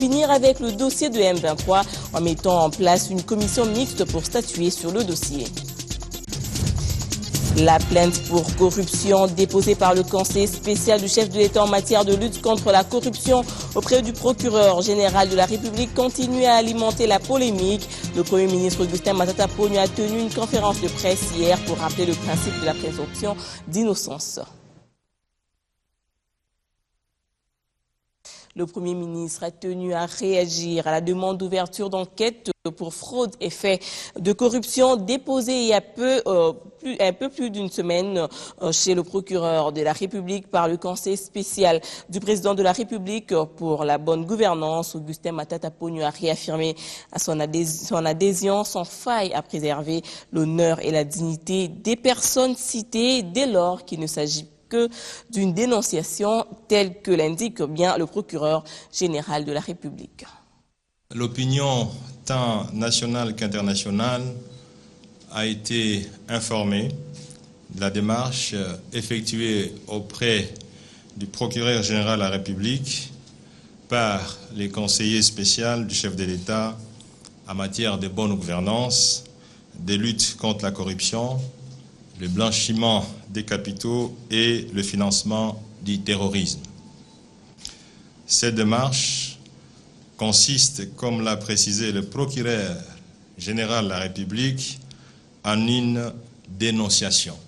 Finir avec le dossier de M23 en mettant en place une commission mixte pour statuer sur le dossier. La plainte pour corruption déposée par le conseil spécial du chef de l'État en matière de lutte contre la corruption auprès du procureur général de la République continue à alimenter la polémique. Le Premier ministre Augustin Matata Ponyo a tenu une conférence de presse hier pour rappeler le principe de la présomption d'innocence. Le Premier ministre a tenu à réagir à la demande d'ouverture d'enquête pour fraude et faits de corruption déposée il y a un peu plus d'une semaine chez le procureur de la République par le conseil spécial du président de la République pour la bonne gouvernance. Augustin Matata Ponyo a réaffirmé son adhésion sans faille à préserver l'honneur et la dignité des personnes citées dès lors qu'il ne s'agit que d'une dénonciation telle que l'indique bien le procureur général de la République. L'opinion tant nationale qu'internationale a été informée de la démarche effectuée auprès du procureur général de la République par les conseillers spéciaux du chef de l'État en matière de bonne gouvernance, de lutte contre la corruption, le blanchiment des capitaux et le financement du terrorisme. Cette démarche consiste, comme l'a précisé le procureur général de la République, en une dénonciation.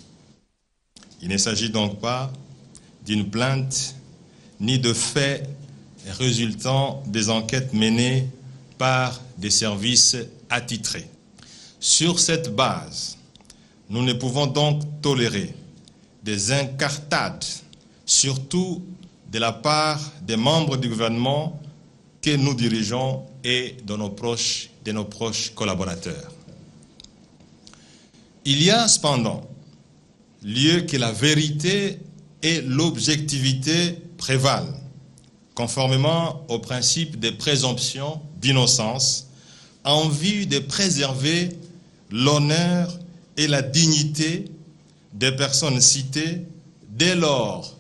Il ne s'agit donc pas d'une plainte ni de faits résultant des enquêtes menées par des services attitrés. Sur cette base, nous ne pouvons donc tolérer des incartades, surtout de la part des membres du gouvernement que nous dirigeons et de nos proches collaborateurs. Il y a cependant lieu que la vérité et l'objectivité prévalent, conformément au principe de présomption d'innocence, en vue de préserver l'honneur et la dignité des personnes citées dès lors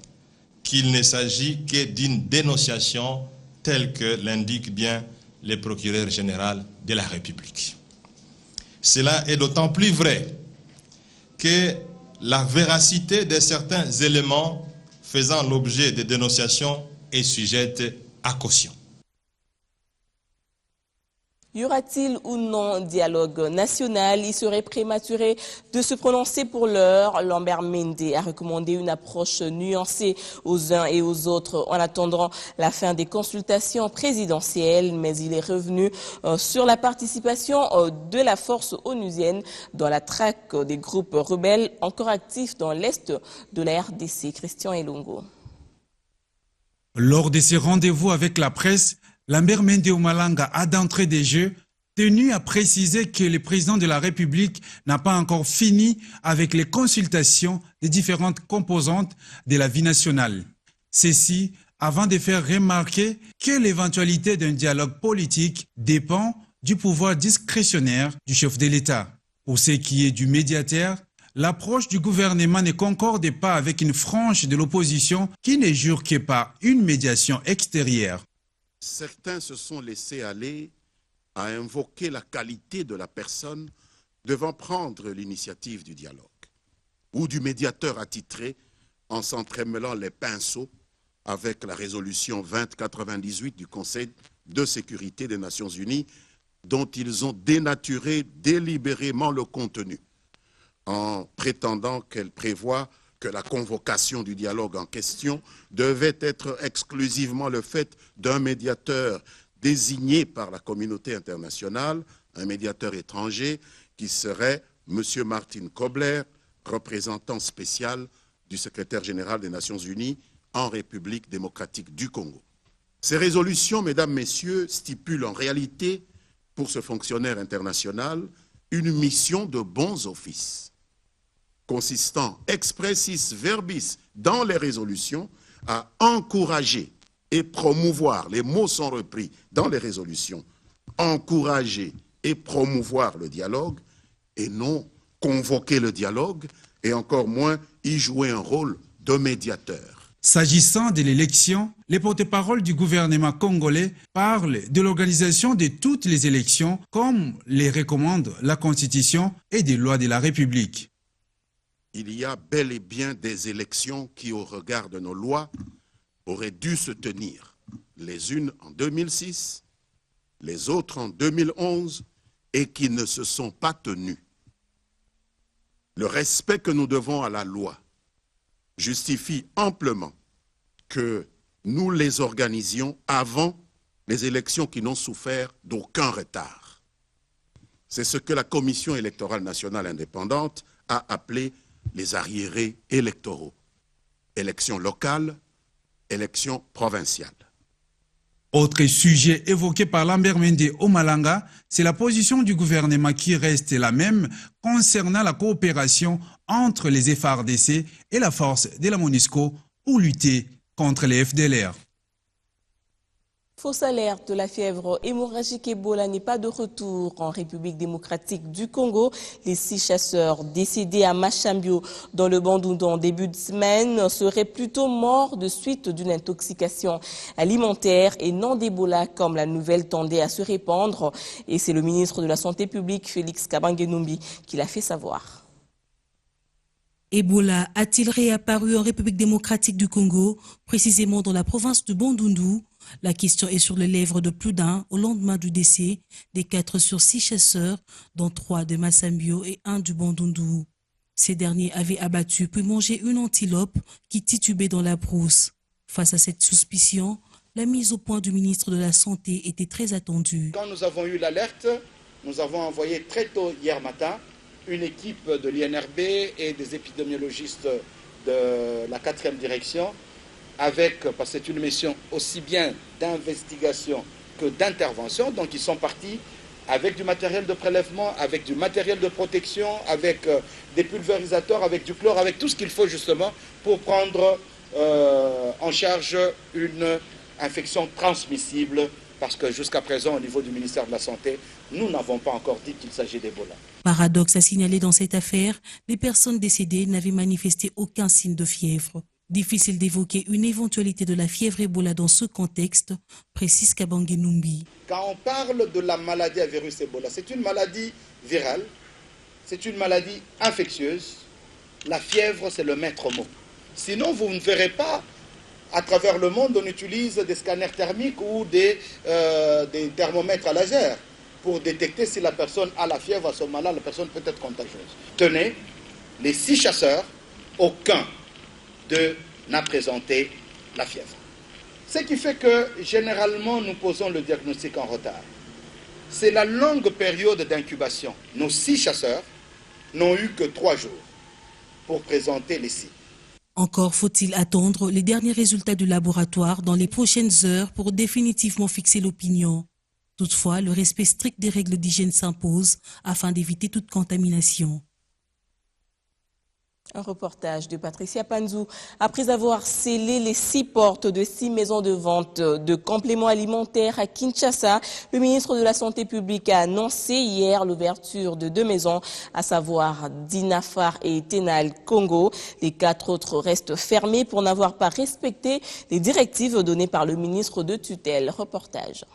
qu'il ne s'agit que d'une dénonciation telle que l'indique bien le procureur général de la République. Cela est d'autant plus vrai que la véracité de certains éléments faisant l'objet de dénonciations est sujette à caution. Y aura-t-il ou non dialogue national? Il serait prématuré de se prononcer pour l'heure. Lambert Mende a recommandé une approche nuancée aux uns et aux autres en attendant la fin des consultations présidentielles. Mais il est revenu sur la participation de la force onusienne dans la traque des groupes rebelles encore actifs dans l'est de la RDC. Christian Elongo. Lors de ses rendez-vous avec la presse, Lambert Mende Omalanga a d'entrée des jeux tenu à préciser que le président de la République n'a pas encore fini avec les consultations des différentes composantes de la vie nationale. Ceci avant de faire remarquer que l'éventualité d'un dialogue politique dépend du pouvoir discrétionnaire du chef de l'État. Pour ce qui est du médiateur, l'approche du gouvernement ne concorde pas avec une frange de l'opposition qui ne jure que par une médiation extérieure. Certains se sont laissés aller à invoquer la qualité de la personne devant prendre l'initiative du dialogue ou du médiateur attitré en s'entremêlant les pinceaux avec la résolution 2098 du Conseil de sécurité des Nations Unies dont ils ont dénaturé délibérément le contenu en prétendant qu'elle prévoit que la convocation du dialogue en question devait être exclusivement le fait d'un médiateur désigné par la communauté internationale, un médiateur étranger qui serait M. Martin Kobler, représentant spécial du secrétaire général des Nations Unies en République démocratique du Congo. Ces résolutions, mesdames, messieurs, stipulent en réalité pour ce fonctionnaire international une mission de bons offices, consistant expressis verbis dans les résolutions à encourager et promouvoir, les mots sont repris dans les résolutions, encourager et promouvoir le dialogue et non convoquer le dialogue et encore moins y jouer un rôle de médiateur. S'agissant de l'élection, les porte-paroles du gouvernement congolais parlent de l'organisation de toutes les élections comme les recommande la Constitution et des lois de la République. Il y a bel et bien des élections qui, au regard de nos lois, auraient dû se tenir. Les unes en 2006, les autres en 2011, et qui ne se sont pas tenues. Le respect que nous devons à la loi justifie amplement que nous les organisions avant les élections qui n'ont souffert d'aucun retard. C'est ce que la Commission électorale nationale indépendante a appelé les arriérés électoraux. Élections locales, élections provinciales. Autre sujet évoqué par Lambert Mende Omalanga, c'est la position du gouvernement qui reste la même concernant la coopération entre les FARDC et la force de la MONUSCO pour lutter contre les FDLR. Fausse alerte, la fièvre hémorragique Ebola n'est pas de retour en République démocratique du Congo. Les 6 chasseurs décédés à Machambio dans le Bandundu en début de semaine seraient plutôt morts de suite d'une intoxication alimentaire et non d'Ebola comme la nouvelle tendait à se répandre. Et c'est le ministre de la Santé publique, Félix Kabange-Numbi, qui l'a fait savoir. Ebola a-t-il réapparu en République démocratique du Congo, précisément dans la province de Bandundu? La question est sur les lèvres de plus d'un au lendemain du décès des 4 sur 6 chasseurs, dont 3 de Massambio et 1 du Bandundu. Ces derniers avaient abattu puis mangé une antilope qui titubait dans la brousse. Face à cette suspicion, la mise au point du ministre de la Santé était très attendue. Quand nous avons eu l'alerte, nous avons envoyé très tôt hier matin une équipe de l'INRB et des épidémiologistes de la 4e direction avec, parce que c'est une mission aussi bien d'investigation que d'intervention, donc ils sont partis avec du matériel de prélèvement, avec du matériel de protection, avec des pulvérisateurs, avec du chlore, avec tout ce qu'il faut justement pour prendre en charge une infection transmissible, parce que jusqu'à présent, au niveau du ministère de la Santé, nous n'avons pas encore dit qu'il s'agit d'Ebola. Paradoxe à signaler dans cette affaire, les personnes décédées n'avaient manifesté aucun signe de fièvre. Difficile d'évoquer une éventualité de la fièvre Ebola dans ce contexte, précise Kabange-Numbi. Quand on parle de la maladie à virus Ebola, c'est une maladie virale, c'est une maladie infectieuse. La fièvre, c'est le maître mot. Sinon, vous ne verrez pas, à travers le monde, on utilise des scanners thermiques ou des thermomètres à laser pour détecter si la personne a la fièvre. À ce moment-là, la personne peut être contagieuse. Tenez, les 6 chasseurs, aucun n'a présenté la fièvre. Ce qui fait que, généralement, nous posons le diagnostic en retard. C'est la longue période d'incubation. Nos 6 chasseurs n'ont eu que 3 jours pour présenter les signes. Encore faut-il attendre les derniers résultats du laboratoire dans les prochaines heures pour définitivement fixer l'opinion. Toutefois, le respect strict des règles d'hygiène s'impose afin d'éviter toute contamination. Un reportage de Patricia Panzou. Après avoir scellé les 6 portes de 6 maisons de vente de compléments alimentaires à Kinshasa, le ministre de la Santé publique a annoncé hier l'ouverture de 2 maisons, à savoir Dinafar et Tenal Congo. Les 4 autres restent fermées pour n'avoir pas respecté les directives données par le ministre de tutelle. Reportage.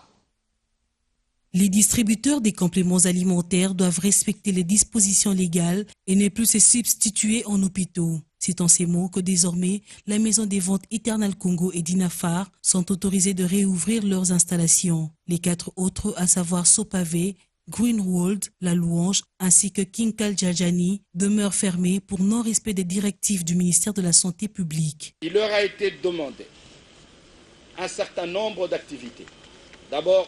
Les distributeurs des compléments alimentaires doivent respecter les dispositions légales et ne plus se substituer en hôpitaux. C'est en ces mots que désormais, la maison des ventes Eternal Congo et Dinafar sont autorisées de réouvrir leurs installations. Les 4 autres, à savoir Sopavé, Greenwald, La Louange ainsi que Kinkal Djadjani, demeurent fermés pour non-respect des directives du ministère de la Santé publique. Il leur a été demandé un certain nombre d'activités. D'abord,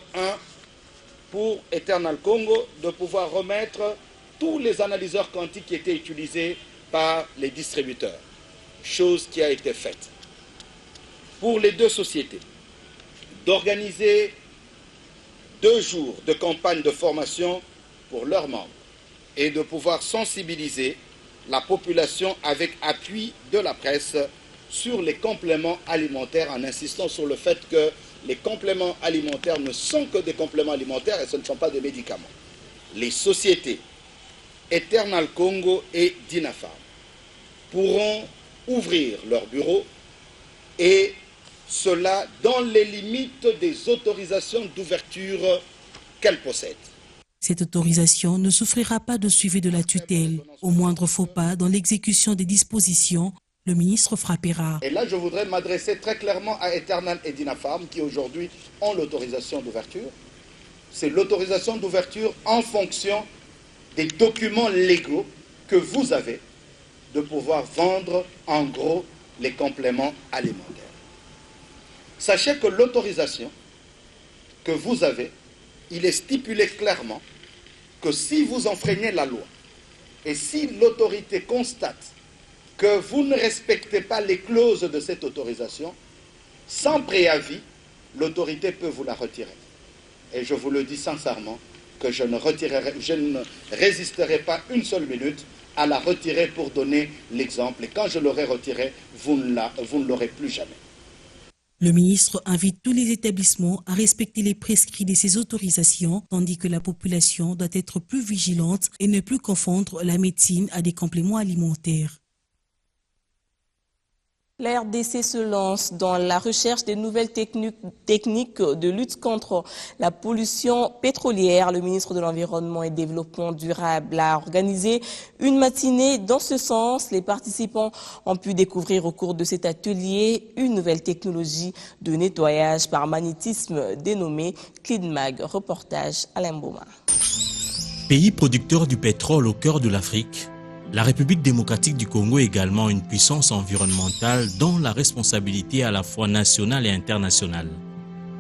pour Eternal Congo, de pouvoir remettre tous les analyseurs quantiques qui étaient utilisés par les distributeurs, chose qui a été faite. Pour les 2 sociétés, d'organiser 2 jours de campagne de formation pour leurs membres et de pouvoir sensibiliser la population avec appui de la presse sur les compléments alimentaires en insistant sur le fait que les compléments alimentaires ne sont que des compléments alimentaires et ce ne sont pas des médicaments. Les sociétés Eternal Congo et Dinafar pourront ouvrir leurs bureaux et cela dans les limites des autorisations d'ouverture qu'elle possède. Cette autorisation ne souffrira pas de suivi de la tutelle. Au moindre faux pas dans l'exécution des dispositions, le ministre frappera. Et là, je voudrais m'adresser très clairement à Eternal et Dinafarm qui aujourd'hui ont l'autorisation d'ouverture. C'est l'autorisation d'ouverture en fonction des documents légaux que vous avez de pouvoir vendre en gros les compléments alimentaires. Sachez que l'autorisation que vous avez, il est stipulé clairement que si vous enfreignez la loi et si l'autorité constate que vous ne respectez pas les clauses de cette autorisation, sans préavis, l'autorité peut vous la retirer. Et je vous le dis sincèrement que je ne résisterai pas une seule minute à la retirer pour donner l'exemple. Et quand je l'aurai retirée, vous ne l'aurez plus jamais. Le ministre invite tous les établissements à respecter les prescrits de ces autorisations, tandis que la population doit être plus vigilante et ne plus confondre la médecine à des compléments alimentaires. La RDC se lance dans la recherche des nouvelles techniques de lutte contre la pollution pétrolière. Le ministre de l'Environnement et Développement durable a organisé une matinée dans ce sens. Les participants ont pu découvrir au cours de cet atelier une nouvelle technologie de nettoyage par magnétisme dénommée CleanMag. Reportage Alain Boma. Pays producteur du pétrole au cœur de l'Afrique, la République démocratique du Congo est également une puissance environnementale dont la responsabilité est à la fois nationale et internationale.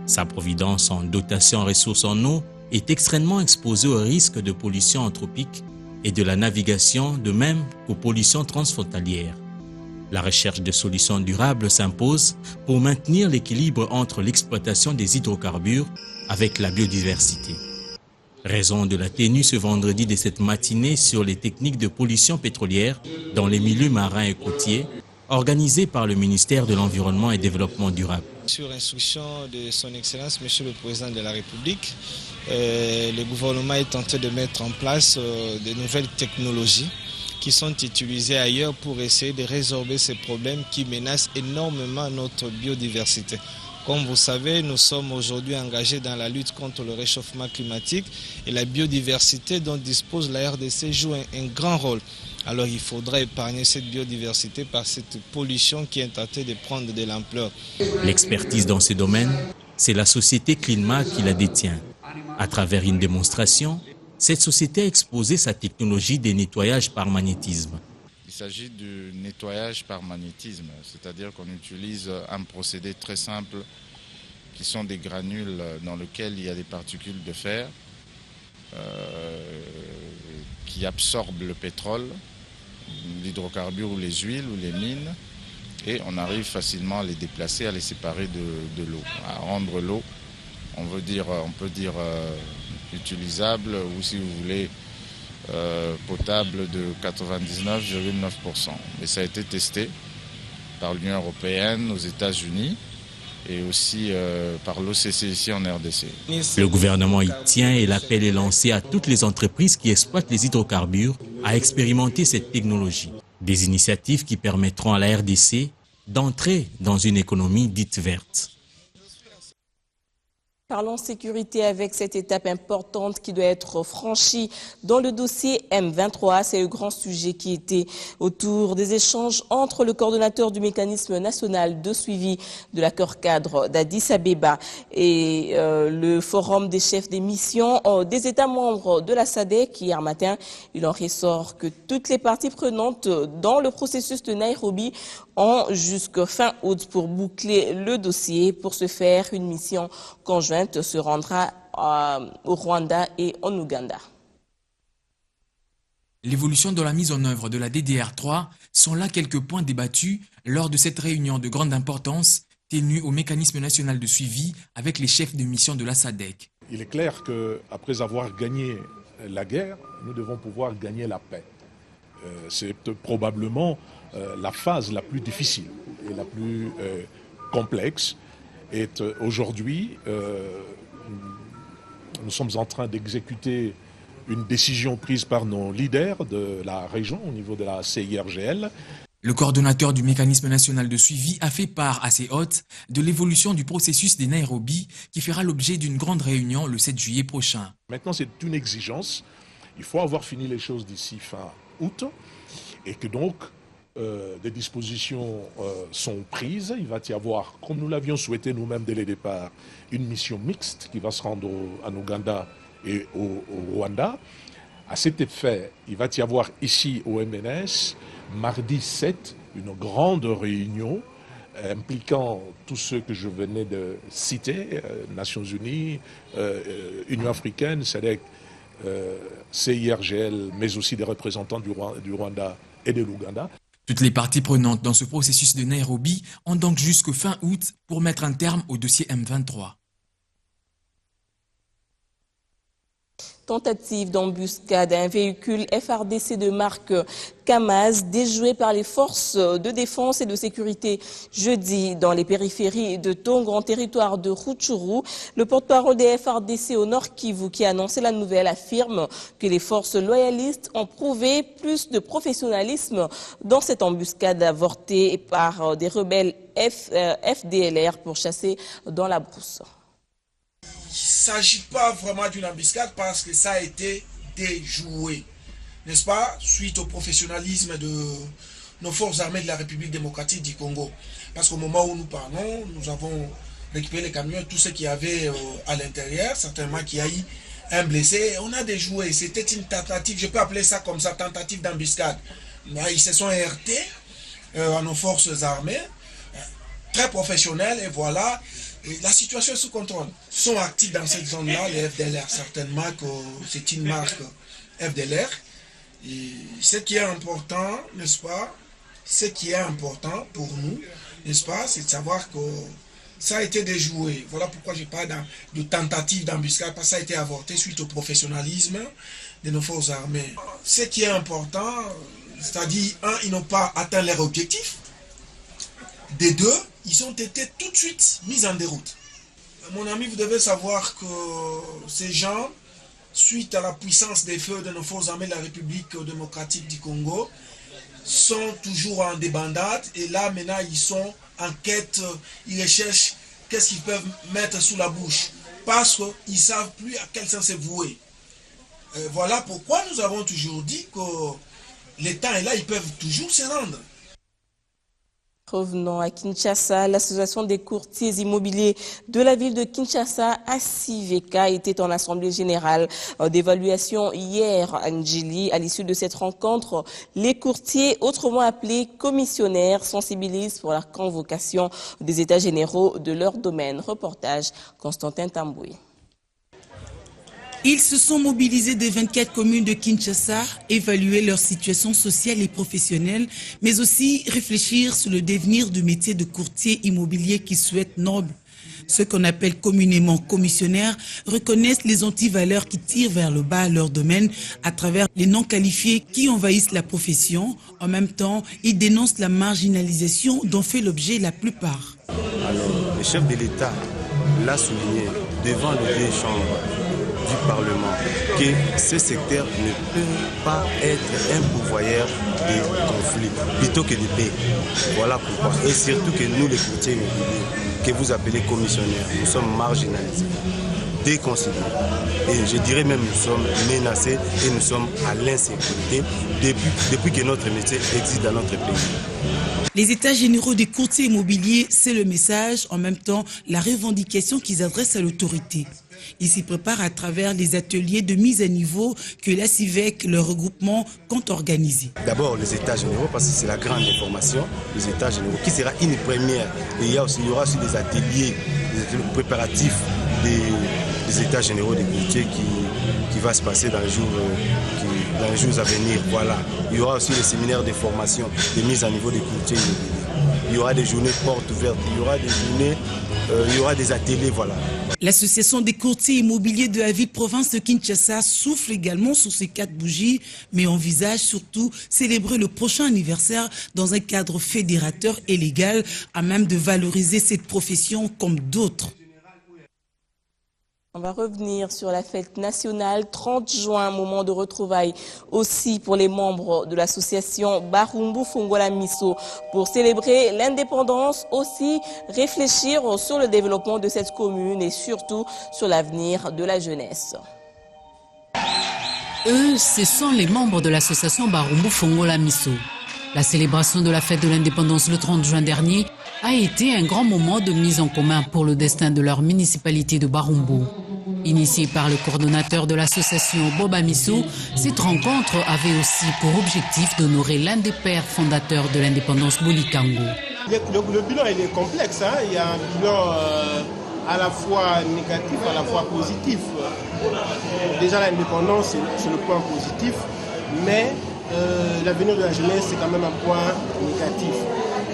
Sa providence en dotation en ressources en eau est extrêmement exposée au risque de pollution anthropique et de la navigation, de même qu'aux pollutions transfrontalières. La recherche de solutions durables s'impose pour maintenir l'équilibre entre l'exploitation des hydrocarbures avec la biodiversité. Raison de la tenue ce vendredi de cette matinée sur les techniques de pollution pétrolière dans les milieux marins et côtiers, organisée par le ministère de l'Environnement et Développement durable. Sur instruction de son Excellence, Monsieur le Président de la République, le gouvernement est tenté de mettre en place de nouvelles technologies qui sont utilisées ailleurs pour essayer de résorber ces problèmes qui menacent énormément notre biodiversité. Comme vous savez, nous sommes aujourd'hui engagés dans la lutte contre le réchauffement climatique et la biodiversité dont dispose la RDC joue un grand rôle. Alors il faudrait épargner cette biodiversité par cette pollution qui est tentée de prendre de l'ampleur. L'expertise dans ce domaine, c'est la société CleanMag qui la détient. À travers une démonstration, cette société a exposé sa technologie de nettoyage par magnétisme. Il s'agit du nettoyage par magnétisme, c'est-à-dire qu'on utilise un procédé très simple qui sont des granules dans lesquels il y a des particules de fer qui absorbent le pétrole, l'hydrocarbure ou les huiles ou les mines et on arrive facilement à les déplacer, à les séparer de l'eau, à rendre l'eau, on peut dire utilisable ou si vous voulez potable de 99,9%. Mais ça a été testé par l'Union européenne, aux États-Unis et aussi par l'OCC ici en RDC. Le gouvernement y tient et l'appel est lancé à toutes les entreprises qui exploitent les hydrocarbures à expérimenter cette technologie. Des initiatives qui permettront à la RDC d'entrer dans une économie dite verte. Parlons sécurité avec cette étape importante qui doit être franchie dans le dossier M23. C'est le grand sujet qui était autour des échanges entre le coordonnateur du mécanisme national de suivi de l'accord cadre d'Addis Abeba et le forum des chefs des missions des États membres de la SADC. Hier matin, il en ressort que toutes les parties prenantes dans le processus de Nairobi ont jusqu'à fin août pour boucler le dossier. Pour ce faire, une mission conjointe se rendra au Rwanda et en Ouganda. L'évolution de la mise en œuvre de la DDR3 sont là quelques points débattus lors de cette réunion de grande importance tenue au mécanisme national de suivi avec les chefs de mission de la SADC. Il est clair qu'après avoir gagné la guerre, nous devons pouvoir gagner la paix. C'est probablement la phase la plus difficile et la plus complexe. Et aujourd'hui, nous sommes en train d'exécuter une décision prise par nos leaders de la région au niveau de la CIRGL. Le coordonnateur du mécanisme national de suivi a fait part à ses hôtes de l'évolution du processus des Nairobi qui fera l'objet d'une grande réunion le 7 juillet prochain. Maintenant, c'est une exigence. Il faut avoir fini les choses d'ici fin août et que donc des dispositions sont prises. Il va y avoir, comme nous l'avions souhaité nous-mêmes dès le départ, une mission mixte qui va se rendre en Ouganda et au Rwanda. À cet effet, il va y avoir ici au MNS, mardi 7, une grande réunion impliquant tous ceux que je venais de citer, Nations Unies, Union africaine, SADC, CIRGL, mais aussi des représentants du Rwanda et de l'Ouganda. Toutes les parties prenantes dans ce processus de Nairobi ont donc jusqu'au fin août pour mettre un terme au dossier M23. Tentative d'embuscade à un véhicule FARDC de marque Kamaz déjoué par les forces de défense et de sécurité jeudi dans les périphéries de Tongo en territoire de Rutshuru. Le porte-parole des FARDC au Nord Kivu qui a annoncé la nouvelle affirme que les forces loyalistes ont prouvé plus de professionnalisme dans cette embuscade avortée par des rebelles FDLR pour chasser dans la brousse. Il ne s'agit pas vraiment d'une embuscade parce que ça a été déjoué, n'est-ce pas, suite au professionnalisme de nos forces armées de la République démocratique du Congo. Parce qu'au moment où nous parlons, nous avons récupéré les camions, tout ce qu'il y avait à l'intérieur, certainement qu'il y a eu un blessé, on a déjoué. C'était une tentative, je peux appeler ça comme ça, tentative d'embuscade. Ils se sont heurtés à nos forces armées, très professionnelles, et voilà. Et la situation est sous contrôle. Ils sont actifs dans cette zone-là, les FDLR, certainement que c'est une marque FDLR. Et ce qui est important, n'est-ce pas, ce qui est important pour nous, n'est-ce pas, c'est de savoir que ça a été déjoué. Voilà pourquoi je parle de tentative d'embuscade, parce que ça a été avorté suite au professionnalisme de nos forces armées. Ce qui est important, c'est-à-dire, un, ils n'ont pas atteint leur objectif. Des deux, ils ont été tout de suite mis en déroute. Mon ami, vous devez savoir que ces gens, suite à la puissance des feux de nos forces armées de la République démocratique du Congo, sont toujours en débandade. Et là, maintenant, ils sont en quête, ils recherchent qu'est-ce qu'ils peuvent mettre sous la bouche. Parce qu'ils ne savent plus à quel sens se vouer. Voilà pourquoi nous avons toujours dit que les temps est là, ils peuvent toujours se rendre. Revenons à Kinshasa, l'association des courtiers immobiliers de la ville de Kinshasa, ASIVECA, était en assemblée générale d'évaluation hier à Njili. À l'issue de cette rencontre, les courtiers, autrement appelés commissionnaires, sensibilisent pour la convocation des états généraux de leur domaine. Reportage Constantin Tamboué. Ils se sont mobilisés des 24 communes de Kinshasa, évaluer leur situation sociale et professionnelle, mais aussi réfléchir sur le devenir du métier de courtier immobilier qui souhaite noble. Ceux qu'on appelle communément commissionnaires reconnaissent les antivaleurs qui tirent vers le bas leur domaine à travers les non-qualifiés qui envahissent la profession. En même temps, ils dénoncent la marginalisation dont fait l'objet la plupart. Alors, le chef de l'État l'a souligné devant les deux chambres du Parlement que ce secteur ne peut pas être un pourvoyeur de conflits plutôt que de paix. Voilà pourquoi. Et surtout que nous, les courtiers immobiliers, que vous appelez commissionnaires, nous sommes marginalisés, déconsidérés. Et je dirais même nous sommes menacés et nous sommes à l'insécurité depuis que notre métier existe dans notre pays. Les états généraux des courtiers immobiliers, c'est le message, en même temps la revendication qu'ils adressent à l'autorité. Ils s'y préparent à travers les ateliers de mise à niveau que l'ASIVEC, le regroupement, compte organiser. D'abord les états généraux, parce que c'est la grande information, les états généraux, qui sera une première. Et il y aura aussi des ateliers préparatifs des états généraux des courtiers qui va se passer dans les jours à venir. Voilà. Il y aura aussi des séminaires de formation, de mise à niveau des courtiers immobiliers. Il y aura des journées portes ouvertes, il y aura des ateliers, voilà. L'association des courtiers immobiliers de la ville-province de Kinshasa souffle également sur ces 4 bougies, mais envisage surtout célébrer le prochain anniversaire dans un cadre fédérateur et légal, à même de valoriser cette profession comme d'autres. On va revenir sur la fête nationale 30 juin, moment de retrouvailles aussi pour les membres de l'association Barumbu Fongola Miso pour célébrer l'indépendance, aussi réfléchir sur le développement de cette commune et surtout sur l'avenir de la jeunesse. Eux, ce sont les membres de l'association Barumbu Fongola Miso. La célébration de la fête de l'indépendance le 30 juin dernier a été un grand moment de mise en commun pour le destin de leur municipalité de Barumbu. Initiée par le coordonnateur de l'association Boba Miso, cette rencontre avait aussi pour objectif d'honorer l'un des pères fondateurs de l'indépendance Bolikango. Le bilan il est complexe, hein? Il y a un bilan à la fois négatif, à la fois positif. Déjà l'indépendance c'est le point positif, mais l'avenir de la jeunesse c'est quand même un point négatif.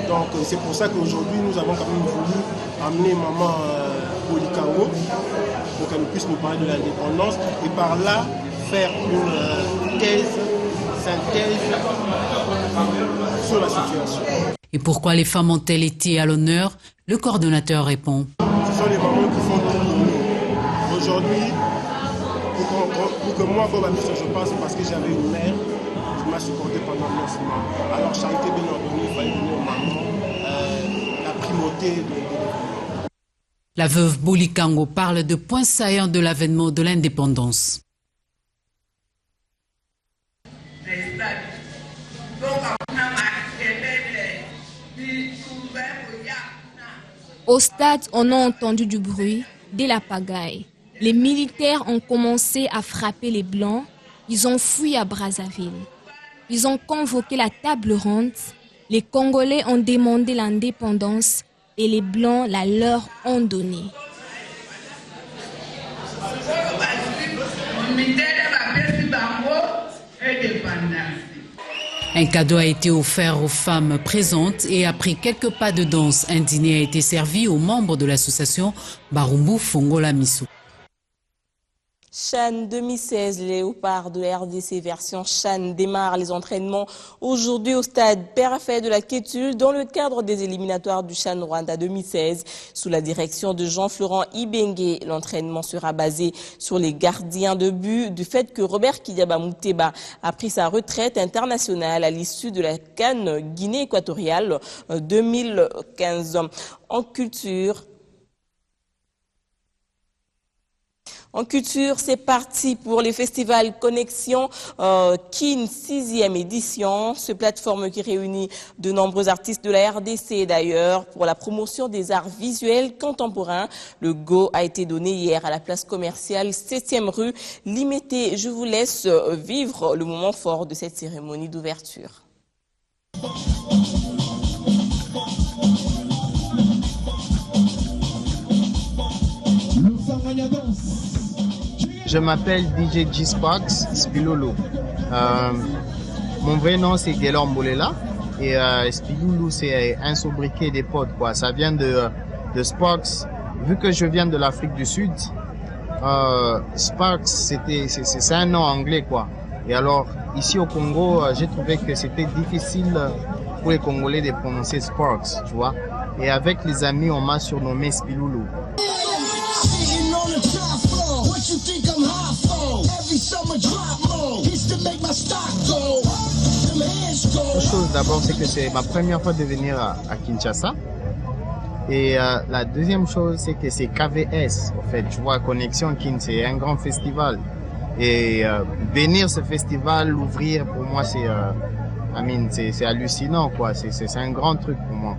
Donc c'est pour ça qu'aujourd'hui nous avons quand même voulu amener maman Bolikango pour qu'elle puisse nous parler de l'indépendance et par là faire une synthèse sur la situation. Et pourquoi les femmes ont-elles été à l'honneur? Le coordonnateur répond. Ce sont les mamans qui font tout pour nous. Aujourd'hui, pour que moi, Boba Miso, je pense, c'est parce que j'avais une mère qui m'a supporté pendant 9 mois. Alors chanter, bien entendu, il fallait donner aux mamans la primauté de La veuve Bolikango parle de points saillants de l'avènement de l'indépendance. Au stade, on a entendu du bruit, dès la pagaille. Les militaires ont commencé à frapper les Blancs. Ils ont fui à Brazzaville. Ils ont convoqué la table ronde. Les Congolais ont demandé l'indépendance et les Blancs la leur ont donnée. Un cadeau a été offert aux femmes présentes et après quelques pas de danse, un dîner a été servi aux membres de l'association Barumbu Fongola Miso. CHAN 2016, les léopards de la RDC version CHAN démarrent les entraînements aujourd'hui au stade Père-Fay de la Kétul dans le cadre des éliminatoires du CHAN Rwanda 2016. Sous la direction de Jean-Florent Ibenge, l'entraînement sera basé sur les gardiens de but du fait que Robert Kidjaba Mouteba a pris sa retraite internationale à l'issue de la CAN Guinée équatoriale 2015. En culture, c'est parti pour les festivals Connexion Kin 6e édition. Ce plateforme qui réunit de nombreux artistes de la RDC d'ailleurs pour la promotion des arts visuels contemporains. Le go a été donné hier à la place commerciale 7e rue Limité. Je vous laisse vivre le moment fort de cette cérémonie d'ouverture. Je m'appelle DJ G-Sparks Spilolo. Mon vrai nom c'est Guélor Mbolela et Spilolo c'est un sobriquet des potes quoi. Ça vient de Sparks. Vu que je viens de l'Afrique du Sud, Sparks c'est un nom anglais quoi. Et alors ici au Congo, j'ai trouvé que c'était difficile pour les Congolais de prononcer Sparks, tu vois. Et avec les amis, on m'a surnommé Spilolo. Autre chose d'abord, c'est que c'est ma première fois de venir à Kinshasa. Et la deuxième chose, c'est que c'est KVS. En fait, tu vois, Connexion Kin, c'est un grand festival. Et venir ce festival, l'ouvrir, pour moi, c'est hallucinant, quoi. C'est un grand truc pour moi.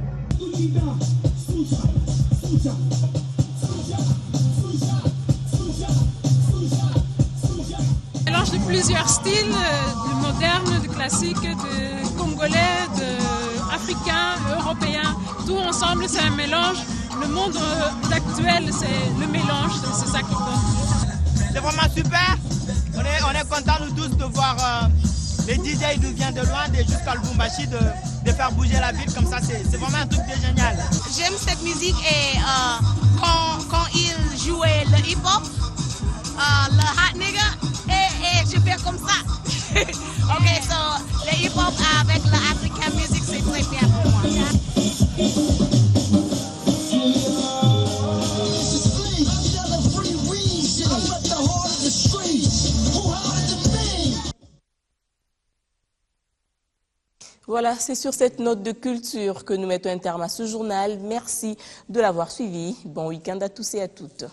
Mélange de plusieurs styles, du moderne, du classique, du congolais, de africain, européen, tout ensemble c'est un mélange. Le monde actuel c'est le mélange, c'est ça qui compte. C'est vraiment super, on est contents nous tous de voir les DJ qui viennent de loin, jusqu'à Lubumbashi, de faire bouger la ville comme ça, c'est vraiment un truc de génial. J'aime cette musique et quand il jouait le hip-hop, le hot nigga, et je fais comme ça. Ok, so le hip-hop avec le African music, c'est très bien pour moi. Voilà, c'est sur cette note de culture que nous mettons un terme à ce journal. Merci de l'avoir suivi. Bon week-end à tous et à toutes.